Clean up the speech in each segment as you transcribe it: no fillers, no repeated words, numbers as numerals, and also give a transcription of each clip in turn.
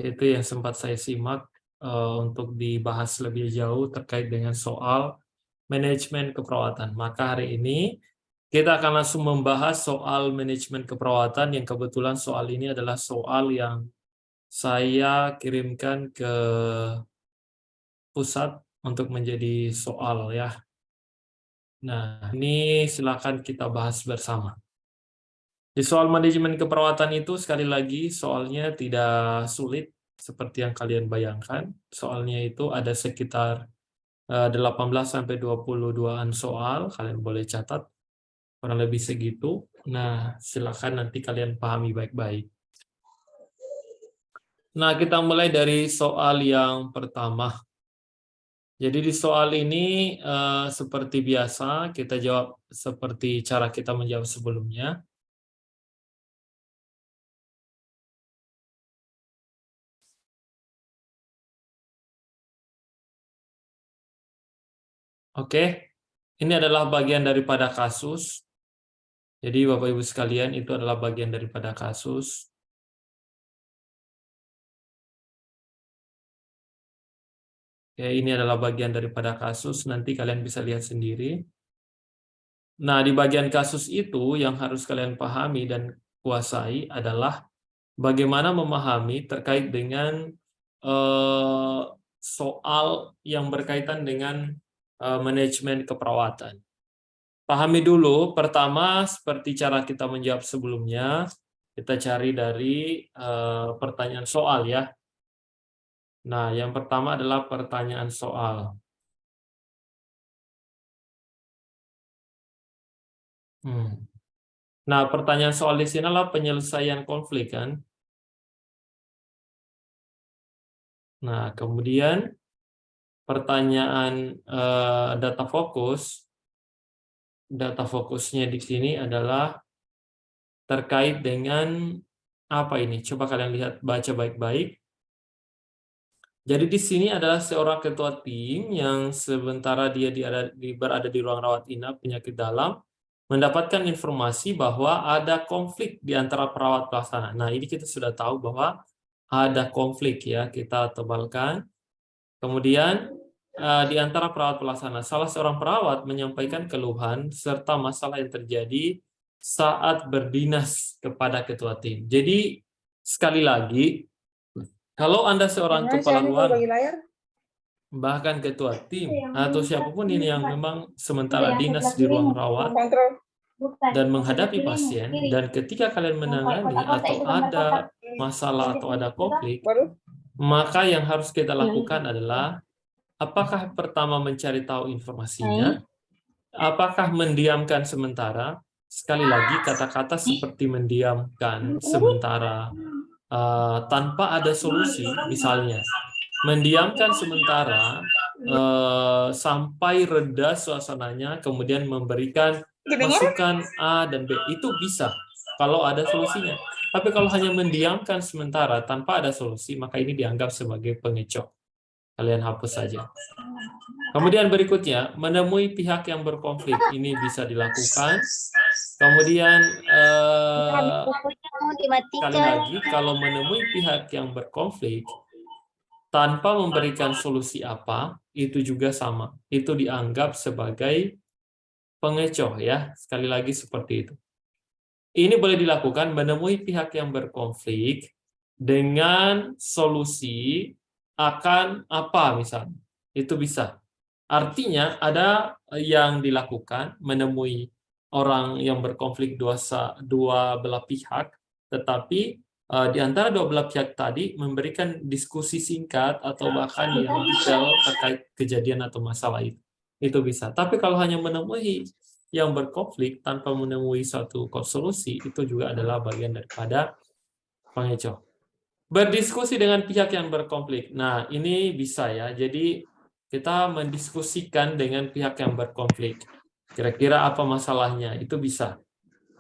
Itu yang sempat saya simak untuk dibahas lebih jauh terkait dengan soal manajemen keperawatan. Maka hari ini kita akan langsung membahas soal manajemen keperawatan yang kebetulan soal ini adalah soal yang saya kirimkan ke pusat untuk menjadi soal ya. Nah, ini silakan kita bahas bersama. Di soal manajemen keperawatan itu sekali lagi soalnya tidak sulit seperti yang kalian bayangkan. Soalnya itu ada sekitar 18 sampai 22-an soal, kalian boleh catat kurang lebih segitu. Nah, silakan nanti kalian pahami baik-baik. Nah, kita mulai dari soal yang pertama. Jadi di soal ini seperti biasa kita jawab seperti cara kita menjawab sebelumnya. Oke, ini adalah bagian daripada kasus. Jadi Bapak Ibu sekalian itu adalah bagian daripada kasus. Ya, ini adalah bagian daripada kasus, nanti kalian bisa lihat sendiri. Nah, di bagian kasus itu yang harus kalian pahami dan kuasai adalah bagaimana memahami terkait dengan soal yang berkaitan dengan manajemen keperawatan. Pahami dulu, pertama seperti cara kita menjawab sebelumnya, kita cari dari pertanyaan soal ya. Nah, yang pertama adalah pertanyaan soal. Nah, pertanyaan soal di sini adalah penyelesaian konflik kan. Nah, kemudian pertanyaan data fokus. Data fokusnya di sini adalah terkait dengan apa ini? Coba kalian lihat, baca baik-baik. Jadi di sini adalah seorang ketua tim yang sementara dia berada di ruang rawat inap penyakit dalam, mendapatkan informasi bahwa ada konflik di antara perawat pelaksana. Nah, ini kita sudah tahu bahwa ada konflik ya, kita tebalkan. Kemudian di antara perawat pelaksana, salah seorang perawat menyampaikan keluhan serta masalah yang terjadi saat berdinas kepada ketua tim. Jadi sekali lagi, kalau Anda seorang kepala ruangan, bahkan ketua tim atau siapapun ini yang memang sementara dinas di ruang rawat dan menghadapi pasien, dan ketika kalian menangani atau ada masalah atau ada konflik, maka yang harus kita lakukan adalah apakah pertama mencari tahu informasinya, apakah mendiamkan sementara, sekali lagi kata-kata seperti mendiamkan sementara tanpa ada solusi, misalnya mendiamkan sementara sampai reda suasananya, kemudian memberikan masukan A dan B, itu bisa kalau ada solusinya. Tapi kalau hanya mendiamkan sementara tanpa ada solusi, maka ini dianggap sebagai pengecoh. Kalian hapus saja. Kemudian berikutnya, menemui pihak yang berkonflik. Ini bisa dilakukan. Kemudian sekali lagi, kalau menemui pihak yang berkonflik tanpa memberikan solusi apa, itu juga sama. Itu dianggap sebagai pengecoh ya. Sekali lagi seperti itu. Ini boleh dilakukan menemui pihak yang berkonflik dengan solusi akan apa misalnya. Itu bisa. Artinya ada yang dilakukan menemui orang yang berkonflik dua belah pihak, tetapi di antara dua belah pihak tadi memberikan diskusi singkat atau bahkan yang detail terkait kejadian atau masalah itu. Itu bisa. Tapi kalau hanya menemui yang berkonflik tanpa menemui satu solusi, itu juga adalah bagian daripada pengecoh. Berdiskusi dengan pihak yang berkonflik. Nah, ini bisa ya. Jadi kita mendiskusikan dengan pihak yang berkonflik. Kira-kira apa masalahnya? Itu bisa.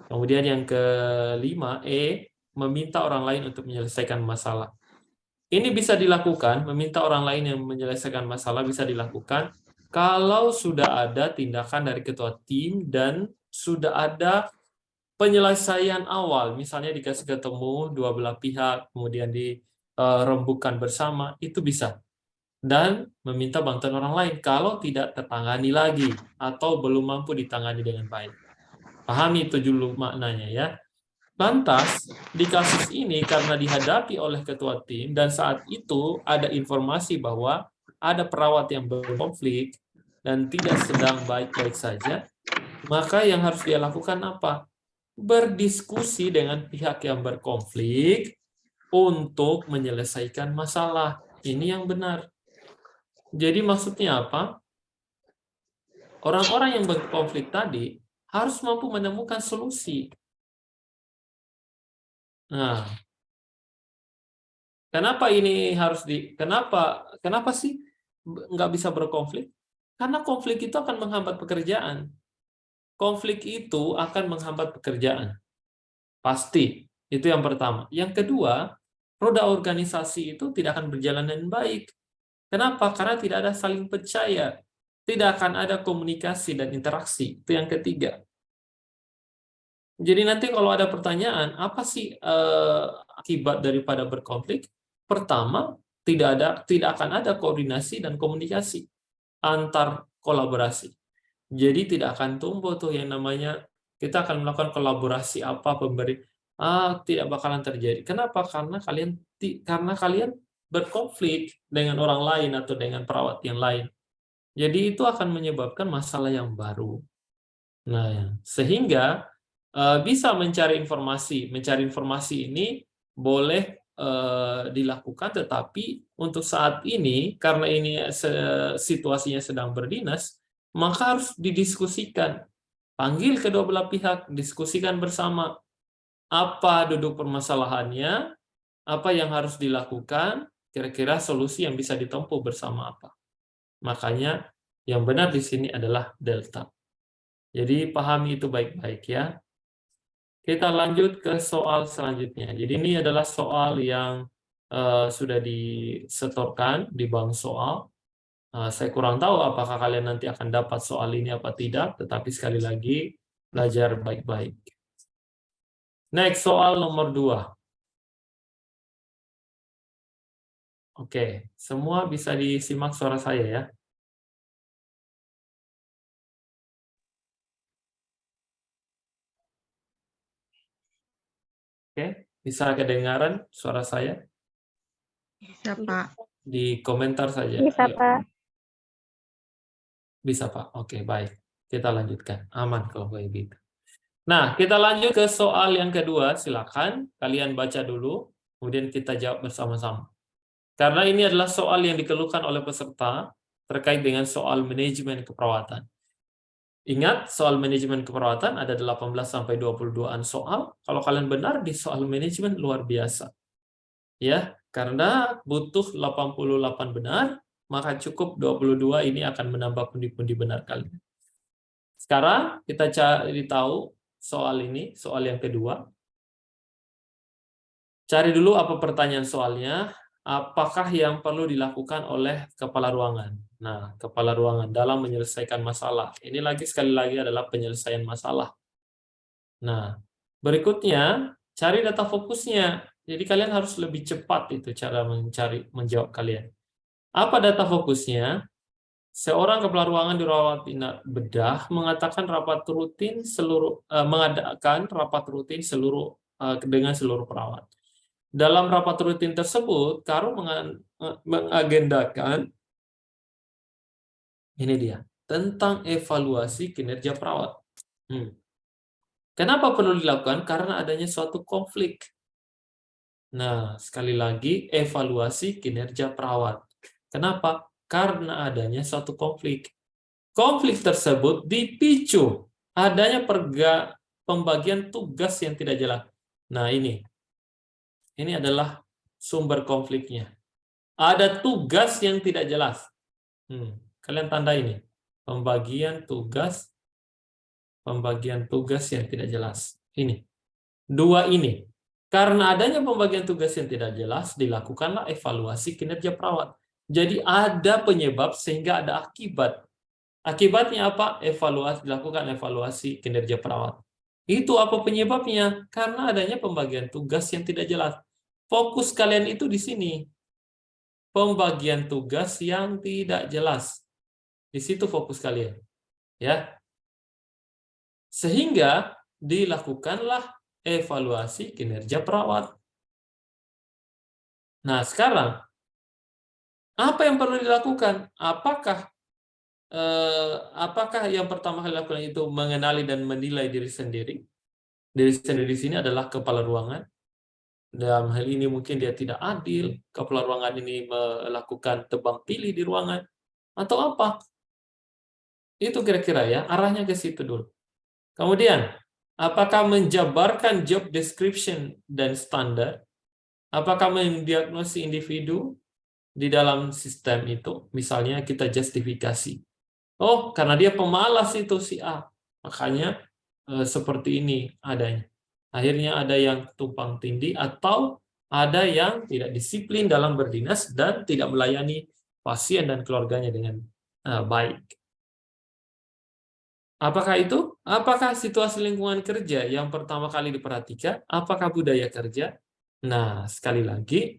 Kemudian yang kelima, meminta orang lain untuk menyelesaikan masalah. Ini bisa dilakukan, meminta orang lain yang menyelesaikan masalah bisa dilakukan kalau sudah ada tindakan dari ketua tim dan sudah ada penyelesaian awal. Misalnya dikasih ketemu dua belah pihak, kemudian rembukan bersama, itu bisa. Dan meminta bantuan orang lain kalau tidak tertangani lagi atau belum mampu ditangani dengan baik. Pahami itu dulu maknanya ya. Lantas, di kasus ini karena dihadapi oleh ketua tim dan saat itu ada informasi bahwa ada perawat yang berkonflik dan tidak sedang baik-baik saja, maka yang harus dia lakukan apa? Berdiskusi dengan pihak yang berkonflik untuk menyelesaikan masalah. Ini yang benar. Jadi maksudnya apa? Orang-orang yang berkonflik tadi harus mampu menemukan solusi. Nah, kenapa ini harus kenapa sih nggak bisa berkonflik? Karena konflik itu akan menghambat pekerjaan. Konflik itu akan menghambat pekerjaan. Pasti. Itu yang pertama. Yang kedua, roda organisasi itu tidak akan berjalan dengan baik. Kenapa? Karena tidak ada saling percaya. Tidak akan ada komunikasi dan interaksi. Itu yang ketiga. Jadi nanti kalau ada pertanyaan, apa sih akibat daripada berkonflik? Pertama, tidak akan ada koordinasi dan komunikasi antar kolaborasi. Jadi tidak akan tumbuh tuh yang namanya kita akan melakukan kolaborasi apa tidak bakalan terjadi. Kenapa? Karena kalian berkonflik dengan orang lain atau dengan perawat yang lain. Jadi itu akan menyebabkan masalah yang baru. Nah, sehingga bisa mencari informasi. Mencari informasi ini boleh dilakukan, tetapi untuk saat ini, karena ini situasinya sedang berdinas, maka harus didiskusikan. Panggil kedua belah pihak, diskusikan bersama apa duduk permasalahannya, apa yang harus dilakukan, kira-kira solusi yang bisa ditempuh bersama apa. Makanya yang benar di sini adalah delta. Jadi pahami itu baik-baik ya. Kita lanjut ke soal selanjutnya. Jadi ini adalah soal yang sudah disetorkan di bank soal. Saya kurang tahu apakah kalian nanti akan dapat soal ini apa tidak, tetapi sekali lagi belajar baik-baik. Next, soal nomor 2. Oke, semua bisa disimak suara saya ya. Oke, bisa kedengaran suara saya? Bisa, Pak. Di komentar saja. Bisa, Ayo. Pak. Bisa, Pak. Oke, baik. Kita lanjutkan. Aman kalau kayak gitu. Nah, kita lanjut ke soal yang kedua. Silakan kalian baca dulu, kemudian kita jawab bersama-sama. Karena ini adalah soal yang dikeluhkan oleh peserta terkait dengan soal manajemen keperawatan. Ingat, soal manajemen keperawatan ada 18-22an soal. Kalau kalian benar di soal manajemen, luar biasa. Ya, karena butuh 88 benar, maka cukup 22 ini akan menambah pundi-pundi benar kalian. Sekarang kita cari tahu soal ini, soal yang kedua. Cari dulu apa pertanyaan soalnya, apakah yang perlu dilakukan oleh kepala ruangan. Nah, kepala ruangan dalam menyelesaikan masalah. Ini sekali lagi adalah penyelesaian masalah. Nah, berikutnya cari data fokusnya. Jadi kalian harus lebih cepat itu cara menjawab kalian. Apa data fokusnya? Seorang kepala ruangan di rawat inap bedah mengadakan rapat rutin dengan seluruh perawat. Dalam rapat rutin tersebut, Karo mengagendakan ini dia tentang evaluasi kinerja perawat. Kenapa perlu dilakukan? Karena adanya suatu konflik. Nah, sekali lagi evaluasi kinerja perawat. Kenapa? Karena adanya suatu konflik. Konflik tersebut dipicu adanya pembagian tugas yang tidak jelas. Nah, ini adalah sumber konfliknya. Ada tugas yang tidak jelas. Kalian tanda ini. Pembagian tugas yang tidak jelas. Ini. Dua ini. Karena adanya pembagian tugas yang tidak jelas, dilakukanlah evaluasi kinerja perawat. Jadi ada penyebab sehingga ada akibat. Akibatnya apa? Dilakukan evaluasi kinerja perawat. Itu apa penyebabnya? Karena adanya pembagian tugas yang tidak jelas. fokus kalian itu di sini. Pembagian tugas yang tidak jelas. Di situ fokus kalian. Ya. Sehingga dilakukanlah evaluasi kinerja perawat. Nah, sekarang apa yang perlu dilakukan? Apakah yang pertama kali dilakukan itu mengenali dan menilai diri sendiri? Diri sendiri di sini adalah kepala ruangan. Dalam hal ini mungkin dia tidak adil, kepala ruangan ini melakukan tebang pilih di ruangan, atau apa? Itu kira-kira ya, arahnya ke situ dulu. Kemudian, apakah menjabarkan job description dan standar? Apakah mendiagnosis individu di dalam sistem itu? Misalnya kita justifikasi. Oh, karena dia pemalas itu si A. Makanya seperti ini adanya. Akhirnya ada yang tumpang tindih atau ada yang tidak disiplin dalam berdinas dan tidak melayani pasien dan keluarganya dengan baik. Apakah itu? Apakah situasi lingkungan kerja yang pertama kali diperhatikan? Apakah budaya kerja? Nah, sekali lagi,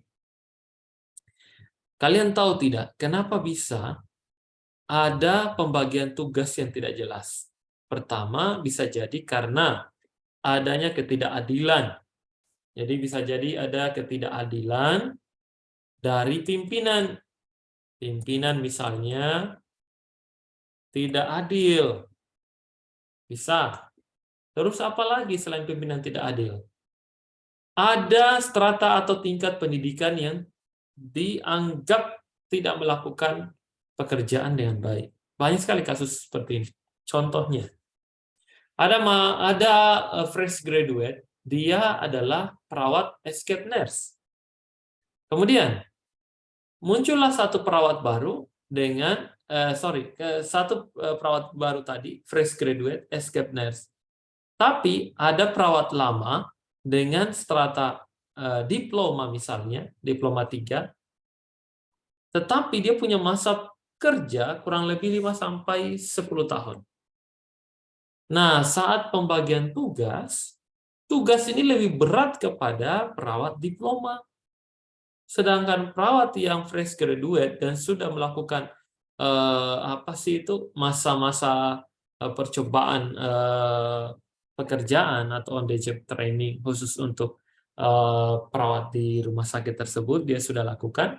kalian tahu tidak kenapa bisa ada pembagian tugas yang tidak jelas? Pertama, bisa jadi karena adanya ketidakadilan. Jadi bisa jadi ada ketidakadilan dari pimpinan. Pimpinan misalnya tidak adil. Bisa. Terus apa lagi selain pimpinan tidak adil? Ada strata atau tingkat pendidikan yang dianggap tidak melakukan pekerjaan dengan baik. Banyak sekali kasus seperti ini. Contohnya, ada fresh graduate, dia adalah perawat escape nurse. Kemudian muncullah satu perawat baru dengan perawat baru tadi, fresh graduate escape nurse. Tapi ada perawat lama dengan strata diploma misalnya, diploma 3, tetapi dia punya masa kerja kurang lebih 5 sampai 10 tahun. Nah, saat pembagian tugas ini lebih berat kepada perawat diploma. Sedangkan perawat yang fresh graduate dan sudah melakukan masa-masa percobaan pekerjaan atau on the job training khusus untuk perawat di rumah sakit tersebut dia sudah lakukan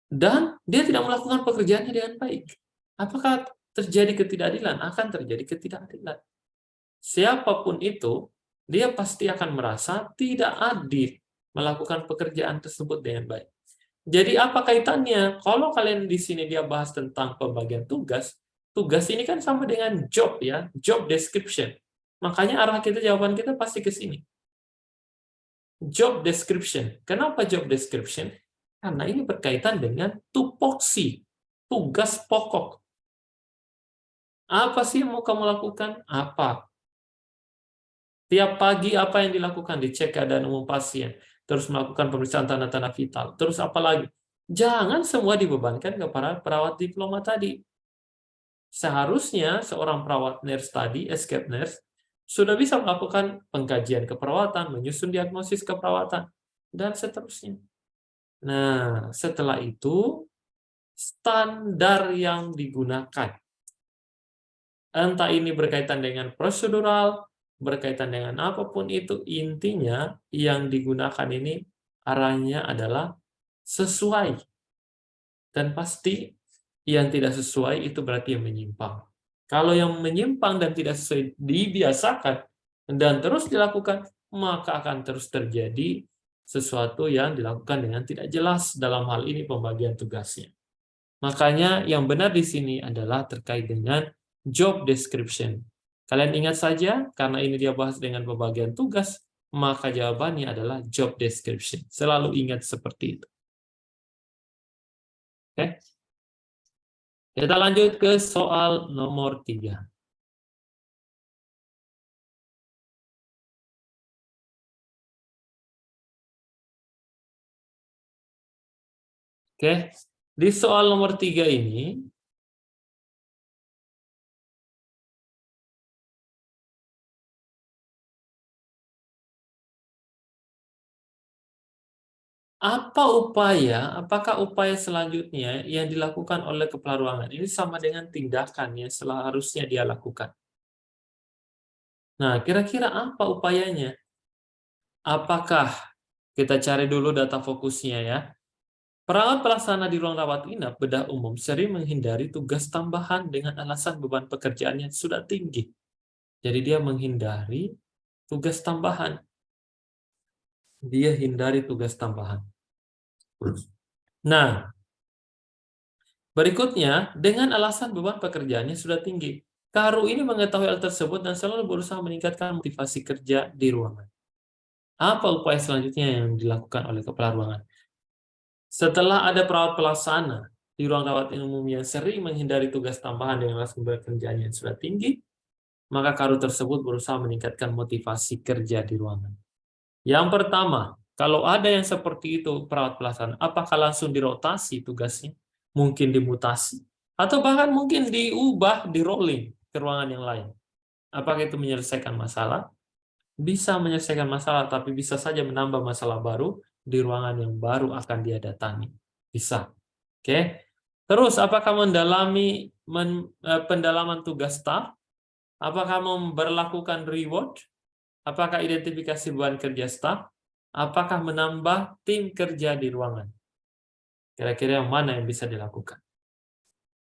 dan dia tidak melakukan pekerjaannya dengan baik. Apakah terjadi ketidakadilan? Akan terjadi ketidakadilan. Siapapun itu, dia pasti akan merasa tidak adil melakukan pekerjaan tersebut dengan baik. Jadi apa kaitannya? Kalau kalian di sini dia bahas tentang pembagian tugas, tugas ini kan sama dengan job ya, job description. Makanya arah kita, jawaban kita pasti ke sini. Job description. Kenapa job description? Karena ini berkaitan dengan tupoksi, tugas pokok. Apa sih yang mau kamu lakukan? Apa? Tiap pagi apa yang dilakukan? Dicek keadaan umum pasien, terus melakukan pemeriksaan tanda-tanda vital, terus apa lagi? Jangan semua dibebankan kepada perawat diploma tadi. Seharusnya seorang perawat nurse tadi, escape nurse, sudah bisa melakukan pengkajian keperawatan, menyusun diagnosis keperawatan, dan seterusnya. Nah, setelah itu, standar yang digunakan. Entah ini berkaitan dengan prosedural, berkaitan dengan apapun itu, intinya yang digunakan ini arahnya adalah sesuai. Dan pasti yang tidak sesuai itu berarti yang menyimpang. Kalau yang menyimpang dan tidak sesuai dibiasakan dan terus dilakukan, maka akan terus terjadi sesuatu yang dilakukan dengan tidak jelas dalam hal ini pembagian tugasnya. Makanya yang benar di sini adalah terkait dengan job description. Kalian ingat saja, karena ini dia bahas dengan pembagian tugas, maka jawabannya adalah job description. Selalu ingat seperti itu. Oke? Kita lanjut ke soal nomor 3. Oke, di soal nomor 3 ini, Apakah upaya selanjutnya yang dilakukan oleh kepala ruangan ini sama dengan tindakan yang seharusnya dia lakukan? Nah, kira-kira apa upayanya? Apakah kita cari dulu data fokusnya ya? Perawat pelaksana di ruang rawat inap bedah umum sering menghindari tugas tambahan dengan alasan beban pekerjaannya sudah tinggi. Jadi dia menghindari tugas tambahan. Dia hindari tugas tambahan. Nah, berikutnya, dengan alasan beban pekerjaannya sudah tinggi. Karu ini mengetahui hal tersebut dan selalu berusaha meningkatkan motivasi kerja di ruangan. Apa upaya selanjutnya yang dilakukan oleh kepala ruangan? Setelah ada perawat pelaksana di ruang rawat umum yang sering menghindari tugas tambahan dengan alasan beban pekerjaannya yang sudah tinggi, maka karu tersebut berusaha meningkatkan motivasi kerja di ruangan. Yang pertama, kalau ada yang seperti itu perawat pelaksana, apakah langsung dirotasi tugasnya? Mungkin dimutasi. Atau bahkan mungkin diubah, di rolling ke ruangan yang lain. Apakah itu menyelesaikan masalah? Bisa menyelesaikan masalah, tapi bisa saja menambah masalah baru di ruangan yang baru akan dia datangi. Bisa. Oke. Terus, apakah pendalaman tugas staf? Apakah memberlakukan reward? Apakah identifikasi beban kerja staf? Apakah menambah tim kerja di ruangan? Kira-kira yang mana yang bisa dilakukan?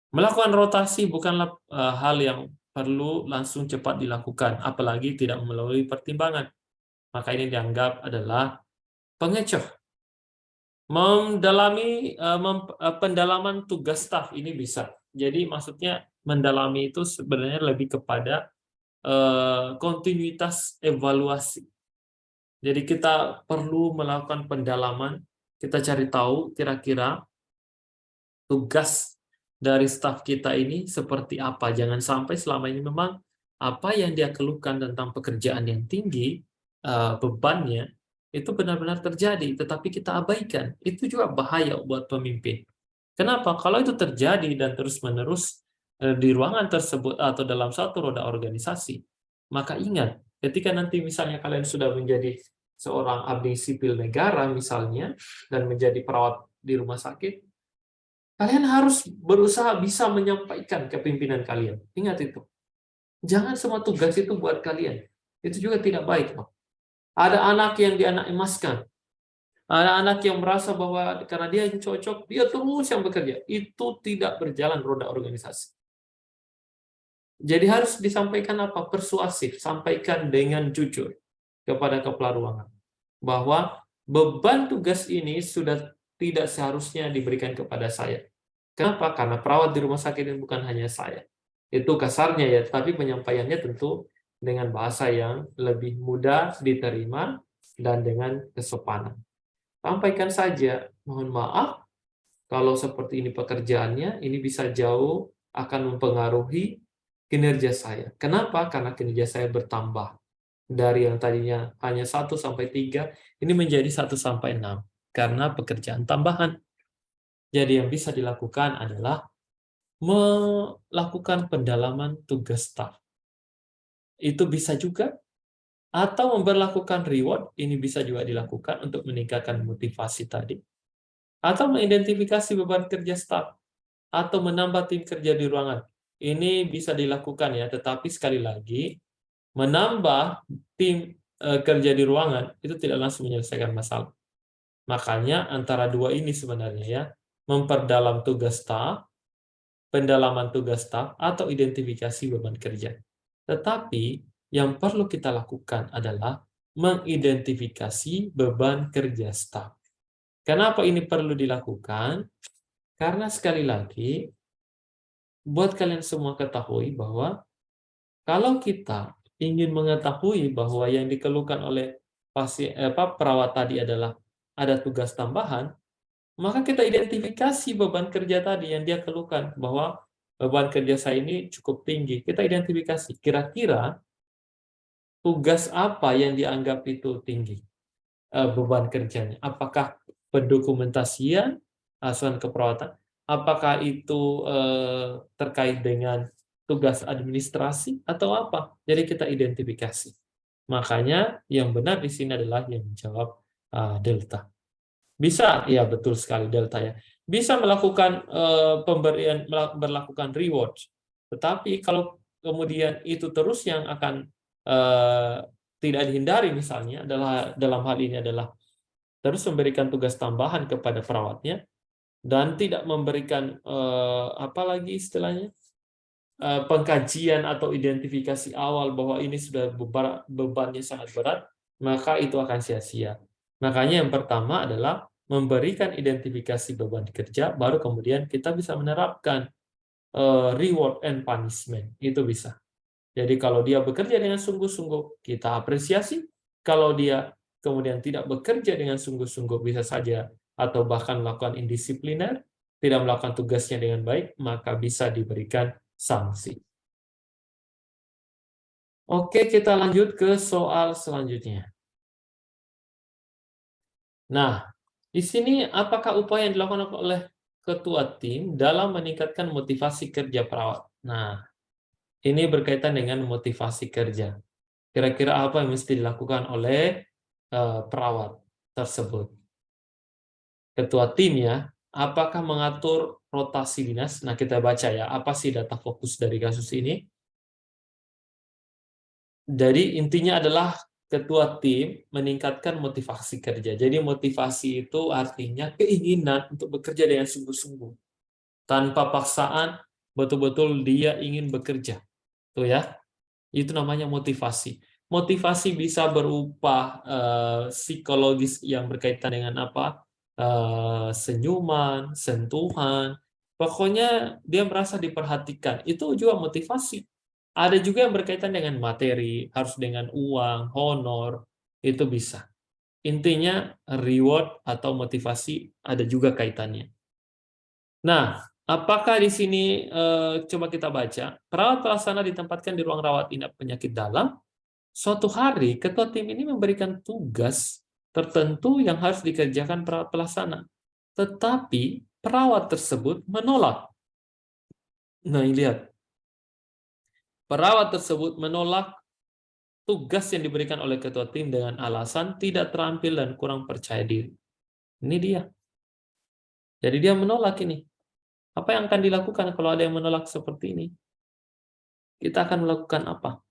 Melakukan rotasi bukanlah hal yang perlu langsung cepat dilakukan, apalagi tidak melalui pertimbangan. Maka ini dianggap adalah pengecoh. Pendalaman tugas staf ini bisa. Jadi maksudnya mendalami itu sebenarnya lebih kepada kontinuitas evaluasi. Jadi kita perlu melakukan pendalaman, kita cari tahu kira-kira tugas dari staf kita ini seperti apa. Jangan sampai selama ini memang apa yang dia keluhkan tentang pekerjaan yang tinggi, bebannya, itu benar-benar terjadi, tetapi kita abaikan. Itu juga bahaya buat pemimpin. Kenapa? Kalau itu terjadi dan terus-menerus di ruangan tersebut atau dalam satu roda organisasi, maka ingat, ketika nanti misalnya kalian sudah menjadi seorang abdi sipil negara misalnya, dan menjadi perawat di rumah sakit, kalian harus berusaha bisa menyampaikan ke pimpinan kalian. Ingat itu. Jangan semua tugas itu buat kalian. Itu juga tidak baik. Ada anak yang dianak emaskan. Ada anak yang merasa bahwa karena dia yang cocok, dia terus yang bekerja. Itu tidak berjalan roda organisasi. Jadi harus disampaikan apa? Persuasif. Sampaikan dengan jujur kepada kepala ruangan. Bahwa beban tugas ini sudah tidak seharusnya diberikan kepada saya. Kenapa? Karena perawat di rumah sakit ini bukan hanya saya. Itu kasarnya ya, tapi penyampaiannya tentu dengan bahasa yang lebih mudah diterima dan dengan kesopanan. Sampaikan saja, mohon maaf, kalau seperti ini pekerjaannya, ini bisa jauh akan mempengaruhi kinerja saya. Kenapa? Karena kinerja saya bertambah. Dari yang tadinya hanya 1-3, ini menjadi 1-6. Karena pekerjaan tambahan. Jadi yang bisa dilakukan adalah melakukan pendalaman tugas staf. Itu bisa juga, atau memberlakukan reward, ini bisa juga dilakukan untuk meningkatkan motivasi tadi. Atau mengidentifikasi beban kerja staf, atau menambah tim kerja di ruangan. Ini bisa dilakukan ya, tetapi sekali lagi, menambah tim kerja di ruangan, itu tidak langsung menyelesaikan masalah. Makanya antara dua ini sebenarnya ya, memperdalam tugas staf, pendalaman tugas staf, atau identifikasi beban kerja. Tetapi yang perlu kita lakukan adalah mengidentifikasi beban kerja staf. Kenapa ini perlu dilakukan? Karena sekali lagi, buat kalian semua ketahui bahwa kalau kita ingin mengetahui bahwa yang dikeluhkan oleh perawat tadi adalah ada tugas tambahan, maka kita identifikasi beban kerja tadi yang dia keluhkan, bahwa beban kerja saya ini cukup tinggi. Kita identifikasi, kira-kira tugas apa yang dianggap itu tinggi beban kerjanya. Apakah pendokumentasian, asuhan keperawatan, apakah itu terkait dengan tugas administrasi, atau apa. Jadi kita identifikasi. Makanya yang benar di sini adalah yang menjawab Delta. Bisa, ya betul sekali delta ya. Bisa melakukan berlakukan reward. Tetapi kalau kemudian itu terus yang akan tidak dihindari, misalnya adalah dalam hal ini adalah terus memberikan tugas tambahan kepada perawatnya dan tidak memberikan apa lagi istilahnya, pengkajian atau identifikasi awal bahwa ini sudah bebannya sangat berat, maka itu akan sia-sia. Makanya yang pertama adalah memberikan identifikasi beban kerja, baru kemudian kita bisa menerapkan reward and punishment. Itu bisa. Jadi kalau dia bekerja dengan sungguh-sungguh, kita apresiasi. Kalau dia kemudian tidak bekerja dengan sungguh-sungguh, bisa saja atau bahkan melakukan indisipliner, tidak melakukan tugasnya dengan baik, maka bisa diberikan sanksi. Oke, kita lanjut ke soal selanjutnya. Nah, di sini apakah upaya yang dilakukan oleh ketua tim dalam meningkatkan motivasi kerja perawat? Nah, ini berkaitan dengan motivasi kerja. Kira-kira apa yang mesti dilakukan oleh perawat tersebut? Ketua tim ya, apakah mengatur rotasi dinas? Nah, kita baca ya, apa sih data fokus dari kasus ini? Jadi intinya adalah ketua tim meningkatkan motivasi kerja. Jadi motivasi itu artinya keinginan untuk bekerja dengan sungguh-sungguh. Tanpa paksaan, betul-betul dia ingin bekerja. Tuh ya, itu namanya motivasi. Motivasi bisa berupa psikologis yang berkaitan dengan apa? Senyuman, sentuhan. Pokoknya dia merasa diperhatikan. Itu juga motivasi. Ada juga yang berkaitan dengan materi, harus dengan uang, honor, itu bisa. Intinya reward atau motivasi ada juga kaitannya. Nah, apakah di sini coba kita baca, perawat pelaksana ditempatkan di ruang rawat inap penyakit dalam. Suatu hari, ketua tim ini memberikan tugas tertentu yang harus dikerjakan perawat pelaksana. Tetapi perawat tersebut menolak. Nah, ini lihat. Perawat tersebut menolak tugas yang diberikan oleh ketua tim dengan alasan tidak terampil dan kurang percaya diri. Ini dia. Jadi dia menolak ini. Apa yang akan dilakukan kalau ada yang menolak seperti ini? Kita akan melakukan apa?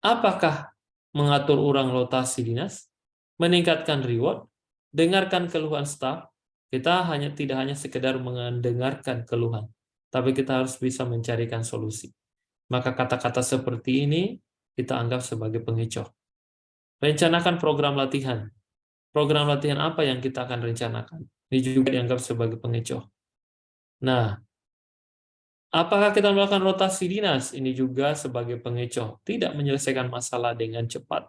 Apakah mengatur ulang rotasi dinas, meningkatkan reward, dengarkan keluhan staf? Kita tidak hanya sekedar mendengarkan keluhan, tapi kita harus bisa mencarikan solusi. Maka kata-kata seperti ini kita anggap sebagai pengecoh. Rencanakan program latihan. Program latihan apa yang kita akan rencanakan? Ini juga dianggap sebagai pengecoh. Nah, apakah kita melakukan rotasi dinas? Ini juga sebagai pengecoh. Tidak menyelesaikan masalah dengan cepat.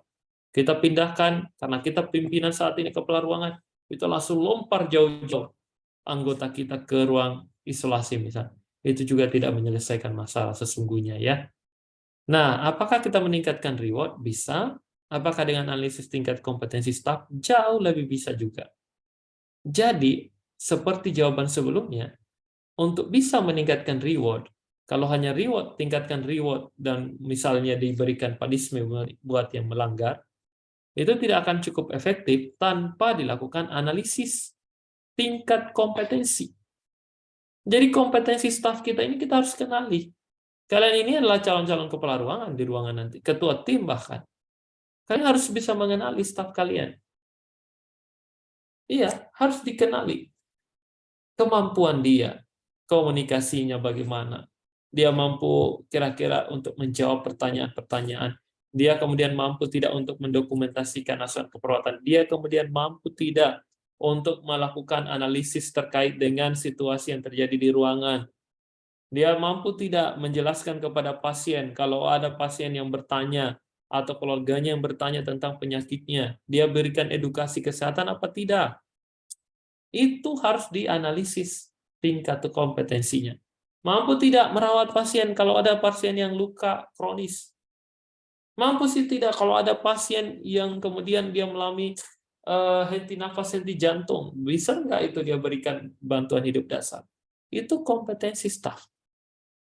Kita pindahkan, karena kita pimpinan saat ini kepala ruangan, kita langsung lempar jauh-jauh anggota kita ke ruang isolasi misalnya. Itu juga tidak menyelesaikan masalah sesungguhnya ya. Nah, apakah kita meningkatkan reward? Bisa. Apakah dengan analisis tingkat kompetensi staf? Jauh lebih bisa juga. Jadi, seperti jawaban sebelumnya, untuk bisa meningkatkan reward, kalau hanya reward, tingkatkan reward, dan misalnya diberikan punishment buat yang melanggar, itu tidak akan cukup efektif tanpa dilakukan analisis tingkat kompetensi. Jadi kompetensi staf kita ini kita harus kenali. Kalian ini adalah calon-calon kepala ruangan di ruangan nanti, ketua tim bahkan. Kalian harus bisa mengenali staf kalian. Iya, harus dikenali. Kemampuan dia, komunikasinya bagaimana. Dia mampu kira-kira untuk menjawab pertanyaan-pertanyaan. Dia kemudian mampu tidak untuk mendokumentasikan asuhan keperawatan. Dia kemudian mampu tidak untuk melakukan analisis terkait dengan situasi yang terjadi di ruangan. Dia mampu tidak menjelaskan kepada pasien kalau ada pasien yang bertanya atau keluarganya yang bertanya tentang penyakitnya. Dia berikan edukasi kesehatan apa tidak? Itu harus dianalisis tingkat kompetensinya. Mampu tidak merawat pasien kalau ada pasien yang luka kronis? Mampu sih tidak kalau ada pasien yang kemudian dia mengalami henti nafas, henti jantung. Bisa nggak itu dia berikan bantuan hidup dasar? Itu kompetensi staf.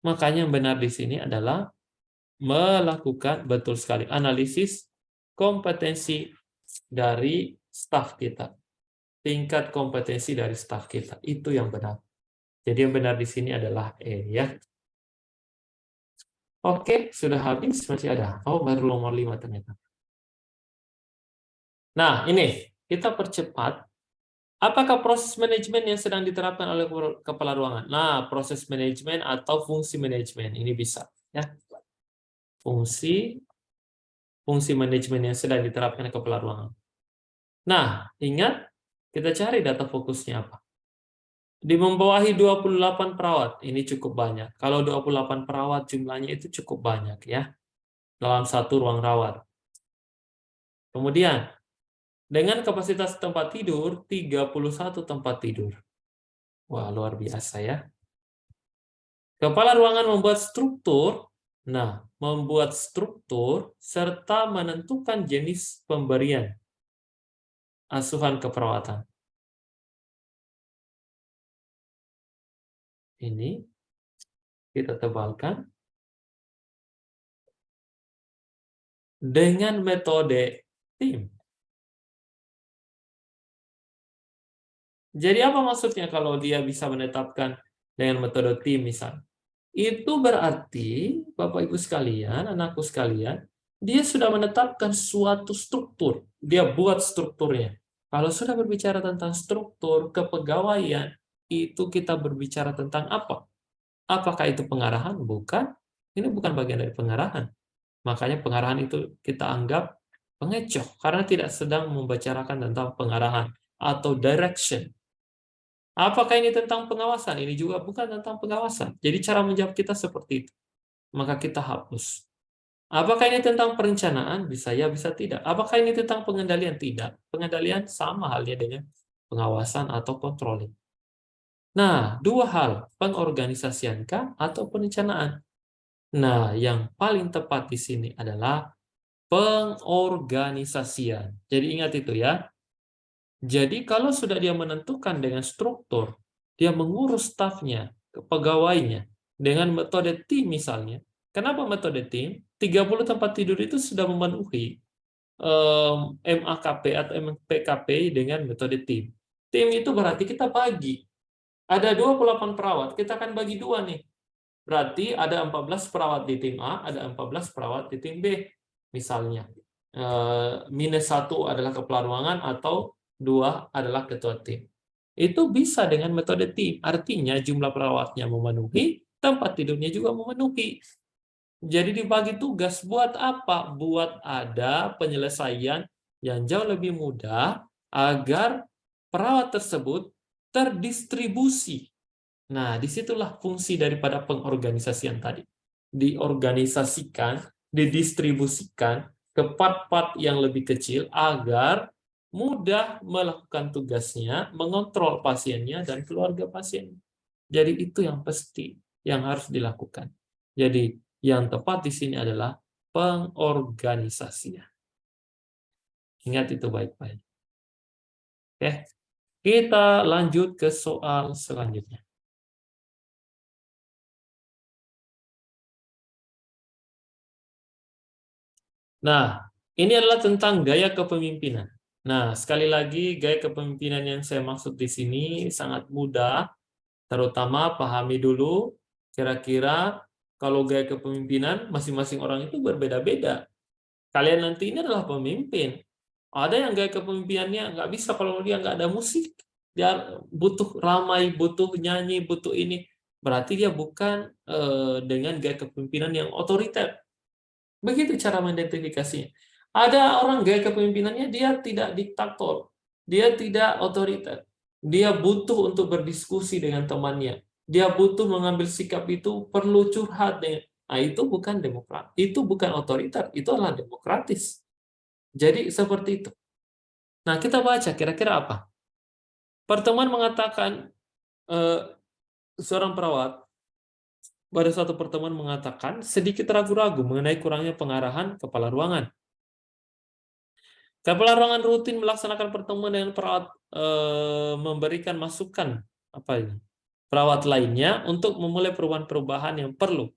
Makanya yang benar di sini adalah melakukan betul sekali analisis kompetensi dari staf kita. tingkat kompetensi dari staf kita. Itu yang benar. Jadi yang benar di sini adalah E ya. Oke, sudah habis, masih ada. Oh, baru nomor 5 ternyata. Nah, ini kita percepat. Apakah proses manajemen yang sedang diterapkan oleh kepala ruangan? Nah, proses manajemen atau fungsi manajemen ini bisa ya. Fungsi manajemen yang sedang diterapkan oleh kepala ruangan. Nah, ingat kita cari data fokusnya apa. Di membawahi 28 perawat, ini cukup banyak. Kalau 28 perawat jumlahnya itu cukup banyak ya, dalam satu ruang rawat. Kemudian, dengan kapasitas tempat tidur, 31 tempat tidur. Wah, luar biasa ya. Kepala ruangan membuat struktur, membuat struktur serta menentukan jenis pemberian asuhan keperawatan. Ini kita tebalkan dengan metode tim. Jadi apa maksudnya kalau dia bisa menetapkan dengan metode tim misalnya? Itu berarti, Bapak Ibu sekalian, anakku sekalian, dia sudah menetapkan suatu struktur. Dia buat strukturnya. Kalau sudah berbicara tentang struktur kepegawaian, itu kita berbicara tentang apa? Apakah itu pengarahan? Bukan. Ini bukan bagian dari pengarahan. Makanya pengarahan itu kita anggap pengecoh, karena tidak sedang membicarakan tentang pengarahan atau direction. Apakah ini tentang pengawasan? Ini juga bukan tentang pengawasan. Jadi cara menjawab kita seperti itu. Maka kita hapus. Apakah ini tentang perencanaan? Bisa ya, bisa tidak. Apakah ini tentang pengendalian? Tidak. Pengendalian sama halnya dengan pengawasan atau controlling. Nah, dua hal, pengorganisasiankah atau perencanaan? Nah, yang paling tepat di sini adalah pengorganisasian. Jadi ingat itu ya. Jadi kalau sudah dia menentukan dengan struktur, dia mengurus stafnya, pegawainya, dengan metode tim misalnya. Kenapa metode tim? 30 tempat tidur itu sudah memenuhi MAKP atau MPKP dengan metode tim. Tim itu berarti kita bagi. Ada 28 perawat, kita akan bagi dua nih. Berarti ada 14 perawat di tim A, ada 14 perawat di tim B. Misalnya, minus 1 adalah kepala ruangan atau 2 adalah ketua tim. Itu bisa dengan metode tim. Artinya jumlah perawatnya memenuhi, tempat tidurnya juga memenuhi. Jadi dibagi tugas buat apa? Buat ada penyelesaian yang jauh lebih mudah agar perawat tersebut terdistribusi. Nah, disitulah fungsi daripada pengorganisasian tadi. Diorganisasikan, didistribusikan ke part-part yang lebih kecil agar mudah melakukan tugasnya, mengontrol pasiennya dan keluarga pasien. Jadi itu yang pasti yang harus dilakukan. Jadi yang tepat di sini adalah pengorganisasian. Ingat itu baik-baik. Oke, kita lanjut ke soal selanjutnya. Nah, ini adalah tentang gaya kepemimpinan. Nah, sekali lagi, gaya kepemimpinan yang saya maksud di sini sangat mudah, terutama pahami dulu, kira-kira kalau gaya kepemimpinan, masing-masing orang itu berbeda-beda. Kalian nanti ini adalah pemimpin. Ada yang gaya kepemimpinannya nggak bisa kalau dia nggak ada musik. Dia butuh ramai, butuh nyanyi, butuh ini. Berarti dia bukan dengan gaya kepemimpinan yang otoriter. Begitu cara mengidentifikasinya. Ada orang gaya kepemimpinannya dia tidak diktator, dia tidak otoriter. Dia butuh untuk berdiskusi dengan temannya. Dia butuh mengambil sikap itu perlu curhat dengan. Nah, itu bukan demokrat, itu bukan otoriter, itu adalah demokratis. Jadi seperti itu. Nah, kita baca kira-kira apa? Pertemuan mengatakan seorang perawat pada suatu pertemuan mengatakan sedikit ragu-ragu mengenai kurangnya pengarahan kepala ruangan. Kepala ruangan rutin melaksanakan pertemuan dengan perawat memberikan masukan perawat lainnya untuk memulai perubahan-perubahan yang perlu.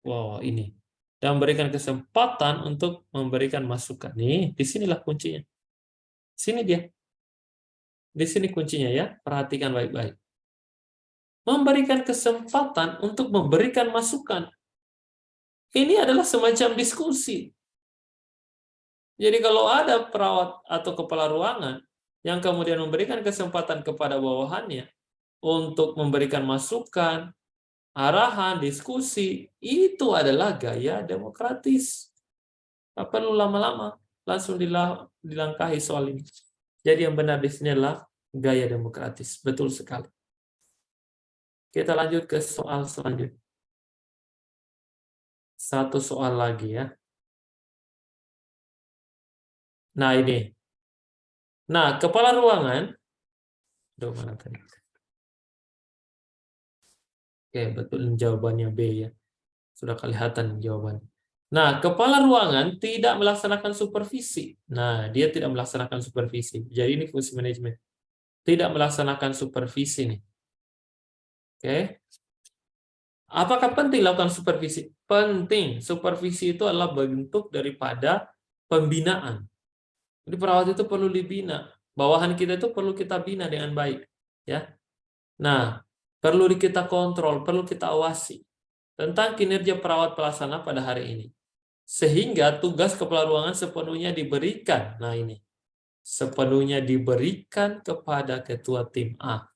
Wow, ini. Dan memberikan kesempatan untuk memberikan masukan. Nih, disinilah kuncinya. Sini dia. Di sini kuncinya ya, perhatikan baik-baik. Memberikan kesempatan untuk memberikan masukan. Ini adalah semacam diskusi. Jadi kalau ada perawat atau kepala ruangan yang kemudian memberikan kesempatan kepada bawahannya untuk memberikan masukan, arahan, diskusi, itu adalah gaya demokratis. Tak perlu lama-lama, langsung dilangkahi soal ini. Jadi yang benar di sini adalah gaya demokratis. Betul sekali. Kita lanjut ke soal selanjutnya. Satu soal lagi ya. Nah ini. Nah, kepala ruangan. Aduh, mana tadi? Oke, betul jawabannya B ya. Sudah kelihatan jawabannya. Nah, kepala ruangan tidak melaksanakan supervisi. Nah, dia tidak melaksanakan supervisi. Jadi ini fungsi manajemen. Tidak melaksanakan supervisi nih. Oke. Apakah penting lakukan supervisi? Penting. Supervisi itu adalah bentuk daripada pembinaan. Jadi perawat itu perlu dibina. Bawahan kita itu perlu kita bina dengan baik. Ya. Nah, perlu kita kontrol, perlu kita awasi tentang kinerja perawat pelaksana pada hari ini. Sehingga tugas kepala ruangan sepenuhnya diberikan. Nah ini. Sepenuhnya diberikan kepada ketua tim A.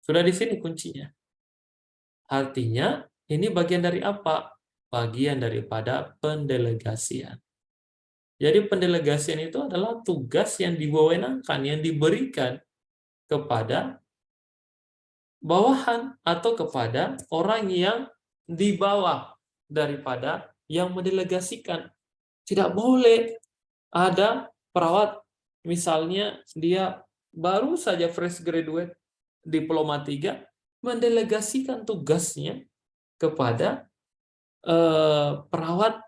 Sudah di sini kuncinya. Artinya, ini bagian dari apa? Bagian daripada pendelegasian. Jadi pendelegasian itu adalah tugas yang diwewenangkan, yang diberikan kepada bawahan atau kepada orang yang di bawah daripada yang mendelegasikan. Tidak boleh ada perawat, misalnya dia baru saja fresh graduate diploma 3, mendelegasikan tugasnya kepada perawat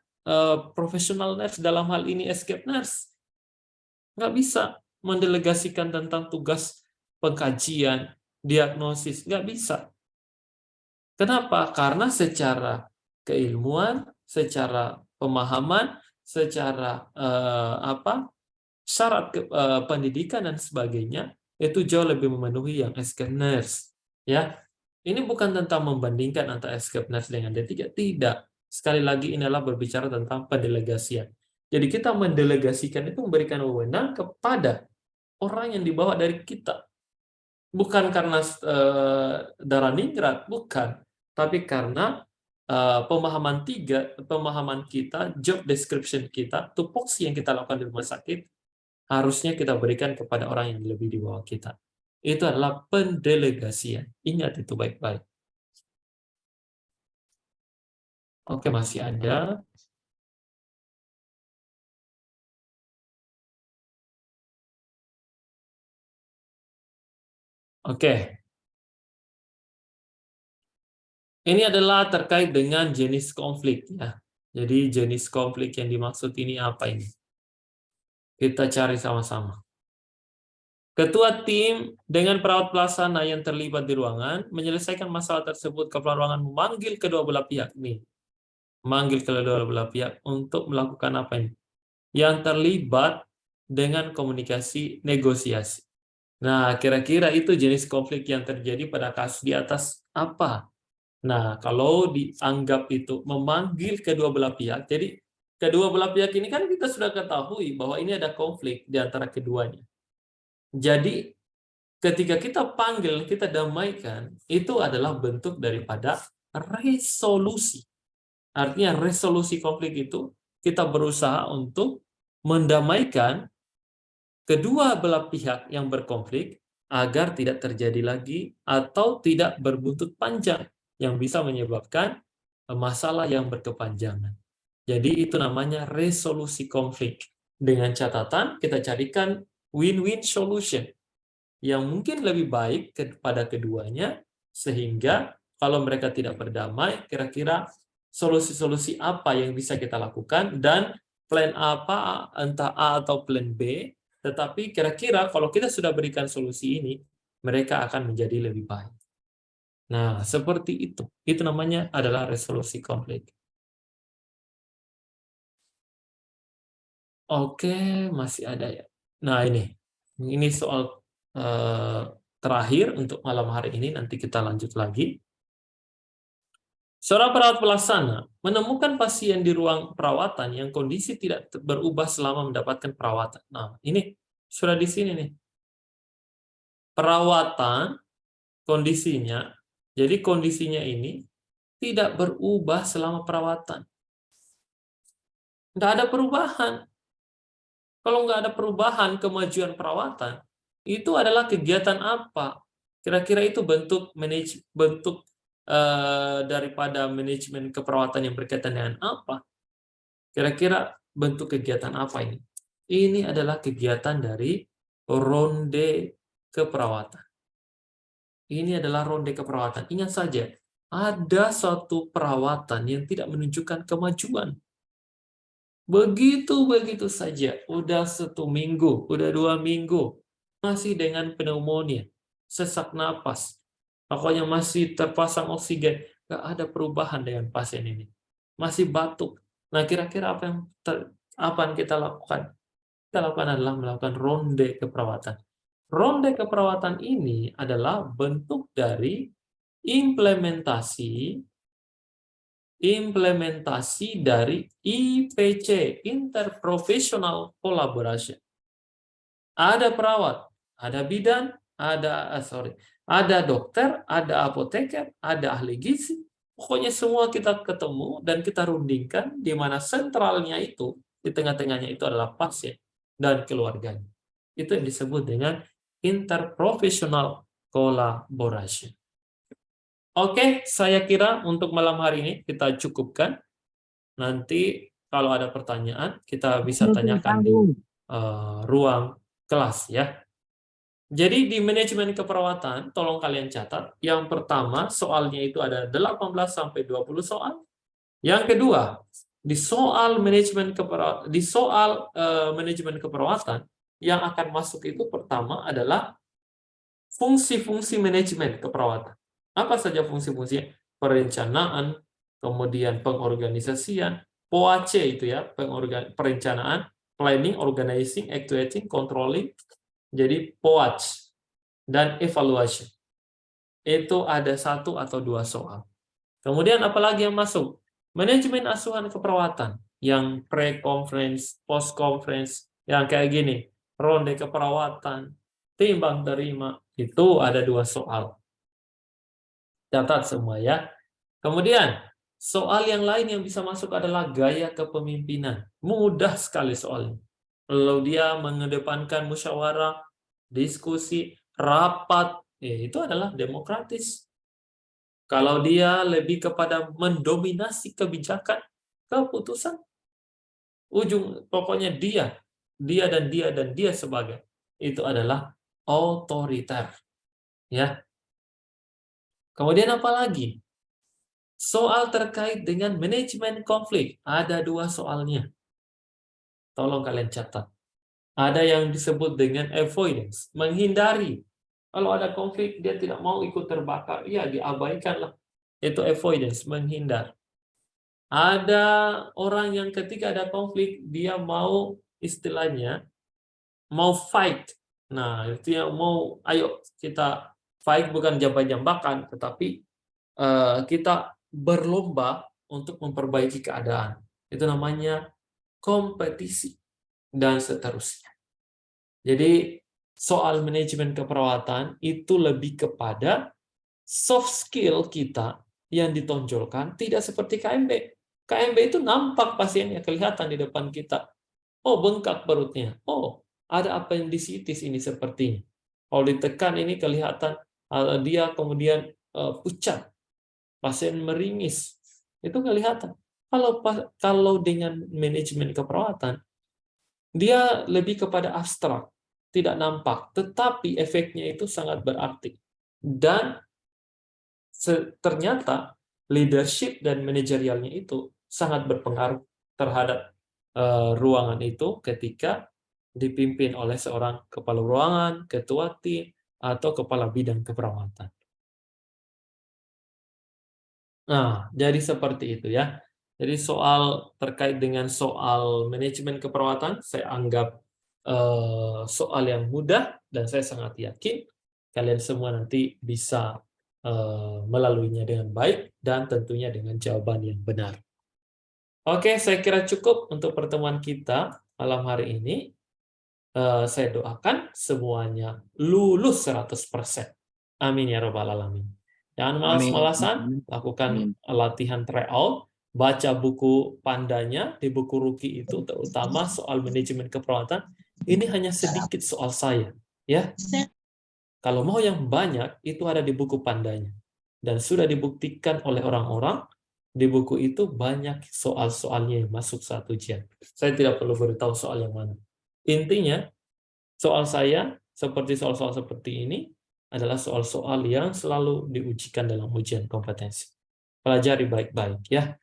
profesional nurse, dalam hal ini escape nurse. Nggak bisa mendelegasikan tentang tugas pengkajian, diagnosis, nggak bisa. Kenapa? Karena secara keilmuan, secara pemahaman, secara syarat pendidikan dan sebagainya itu jauh lebih memenuhi yang escape nurse. Ya, ini bukan tentang membandingkan antara escape nurse dengan D3, tidak. Sekali lagi ini adalah berbicara tentang pendelegasian. Jadi kita mendelegasikan itu memberikan wewenang kepada orang yang dibawa dari kita. Bukan karena darah ningrat, bukan. Tapi karena pemahaman kita, job description kita, tupoksi yang kita lakukan di rumah sakit, harusnya kita berikan kepada orang yang lebih di bawah kita. Itu adalah pendelegasian. Ingat itu baik-baik. Oke, masih ada. Oke. Ini adalah terkait dengan jenis konflik ya. Jadi jenis konflik yang dimaksud ini apa ini? Kita cari sama-sama. Ketua tim dengan perawat pelaksana yang terlibat di ruangan menyelesaikan masalah tersebut. Kepala ruangan memanggil kedua belah pihak nih. Memanggil kedua belah pihak untuk melakukan apa ini? Yang terlibat dengan komunikasi negosiasi. Nah, kira-kira itu jenis konflik yang terjadi pada kasus di atas apa? Nah, kalau dianggap itu memanggil kedua belah pihak, jadi kedua belah pihak ini kan kita sudah ketahui bahwa ini ada konflik di antara keduanya. Jadi, ketika kita panggil, kita damaikan, itu adalah bentuk daripada resolusi. Artinya resolusi konflik itu kita berusaha untuk mendamaikan kedua belah pihak yang berkonflik agar tidak terjadi lagi atau tidak berbuntut panjang yang bisa menyebabkan masalah yang berkepanjangan. Jadi itu namanya resolusi konflik. Dengan catatan kita carikan win-win solution yang mungkin lebih baik kepada keduanya, sehingga kalau mereka tidak berdamai, kira-kira solusi-solusi apa yang bisa kita lakukan, dan plan apa, entah A atau plan B, tetapi kira-kira kalau kita sudah berikan solusi ini, mereka akan menjadi lebih baik. Nah, seperti itu. Itu namanya adalah resolusi konflik. Oke, masih ada ya. Nah, ini soal terakhir untuk malam hari ini, nanti kita lanjut lagi. Seorang perawat pelaksana menemukan pasien di ruang perawatan yang kondisi tidak berubah selama mendapatkan perawatan. Nah, ini sudah di sini nih. Perawatan kondisinya, jadi kondisinya ini tidak berubah selama perawatan. Nggak ada perubahan. Kalau nggak ada perubahan kemajuan perawatan, itu adalah kegiatan apa? Kira-kira itu bentuk daripada manajemen keperawatan yang berkaitan dengan apa? Kira-kira bentuk kegiatan apa ini? Ini adalah kegiatan dari ronde keperawatan. Ini adalah ronde keperawatan. Ingat saja, ada suatu perawatan yang tidak menunjukkan kemajuan. Begitu saja. Udah 1 minggu, udah 2 minggu, masih dengan pneumonia, sesak napas. Pokoknya masih terpasang oksigen. Nggak ada perubahan dengan pasien ini. Masih batuk. Nah, kira-kira apa yang kita lakukan? Kita lakukan adalah melakukan ronde keperawatan. Ronde keperawatan ini adalah bentuk dari implementasi dari IPC, Interprofessional Collaboration. Ada perawat, ada bidan, ada dokter, ada apoteker, ada ahli gizi. Pokoknya semua kita ketemu dan kita rundingkan, di mana sentralnya itu, di tengah-tengahnya itu adalah pasien dan keluarganya. Itu yang disebut dengan interprofessional collaboration. Oke, saya kira untuk malam hari ini kita cukupkan. Nanti kalau ada pertanyaan, kita bisa tanyakan di ruang kelas ya. Jadi di manajemen keperawatan, tolong kalian catat. Yang pertama, soalnya itu ada 18-20 soal. Yang kedua, di soal manajemen keperawatan yang akan masuk itu pertama adalah fungsi-fungsi manajemen keperawatan. Apa saja fungsi-fungsinya? Perencanaan, kemudian pengorganisasian, POAC itu ya, perencanaan, planning, organizing, actuating, controlling. Jadi POAC dan evaluation. Itu ada 1 atau 2 soal. Kemudian apalagi yang masuk? Manajemen asuhan keperawatan yang pre-conference, post-conference, yang kayak gini. Ronde keperawatan, timbang terima, itu ada 2 soal. Catat semua ya. Kemudian soal yang lain yang bisa masuk adalah gaya kepemimpinan. Mudah sekali soalnya. Lalu dia mengedepankan musyawarah, diskusi, rapat, itu adalah demokratis. Kalau dia lebih kepada mendominasi kebijakan, keputusan, pokoknya dia dan dia sebagai, itu adalah otoriter. Ya. Kemudian apa lagi? Soal terkait dengan manajemen konflik, ada 2 soalnya. Tolong kalian catat. Ada yang disebut dengan avoidance, menghindari. Kalau ada konflik, dia tidak mau ikut terbakar, ya diabaikanlah. Itu avoidance, menghindar. Ada orang yang ketika ada konflik, dia mau istilahnya, mau fight. Nah, itu yang mau, ayo kita fight, bukan jambak-jambakan, tetapi kita berlomba untuk memperbaiki keadaan. Itu namanya kompetisi, dan seterusnya. Jadi soal manajemen keperawatan itu lebih kepada soft skill kita yang ditonjolkan, tidak seperti KMB. KMB itu nampak pasiennya, kelihatan di depan kita. Oh, bengkak perutnya. Oh, ada apendisitis ini sepertinya. Kalau ditekan ini kelihatan dia kemudian pucat. Pasien meringis. Itu kelihatan. Kalau dengan manajemen keperawatan, dia lebih kepada abstrak, tidak nampak, tetapi efeknya itu sangat berarti. Dan ternyata leadership dan manajerialnya itu sangat berpengaruh terhadap ruangan itu ketika dipimpin oleh seorang kepala ruangan, ketua tim, atau kepala bidang keperawatan. Nah, jadi seperti itu ya. Jadi soal terkait dengan soal manajemen keperawatan, saya anggap soal yang mudah. dan saya sangat yakin kalian semua nanti bisa melaluinya dengan baik dan tentunya dengan jawaban yang benar. Oke, saya kira cukup untuk pertemuan kita malam hari ini. Saya doakan semuanya lulus 100%. Amin ya rabbal alamin. Jangan malas-malasan, lakukan latihan tryout, baca buku pandanya di buku Ruki itu, terutama soal manajemen keperawatan. Ini hanya sedikit soal saya, ya. Kalau mau yang banyak, itu ada di buku pandanya. Dan sudah dibuktikan oleh orang-orang, di buku itu banyak soal-soalnya yang masuk saat ujian. Saya tidak perlu beritahu soal yang mana. Intinya, soal saya, seperti soal-soal seperti ini, adalah soal-soal yang selalu diujikan dalam ujian kompetensi. Pelajari baik-baik, ya.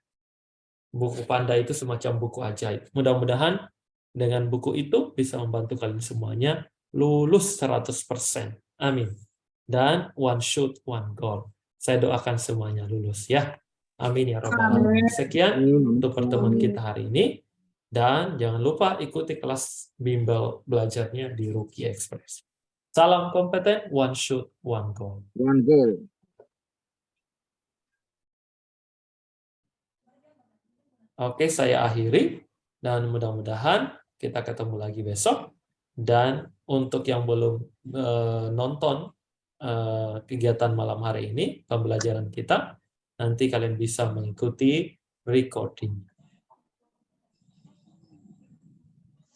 Buku Panda itu semacam buku ajaib. Mudah-mudahan dengan buku itu bisa membantu kalian semuanya lulus 100%. Amin. Dan one shot, one goal. Saya doakan semuanya lulus ya. Amin ya rabbal alamin. Sekian untuk pertemuan kita hari ini. Dan jangan lupa ikuti kelas bimbel belajarnya di Ruki Express. Salam kompeten, one shot, one goal. One goal. Oke, saya akhiri. Dan mudah-mudahan kita ketemu lagi besok. Dan untuk yang belum nonton kegiatan malam hari ini, pembelajaran kita, nanti kalian bisa mengikuti recording.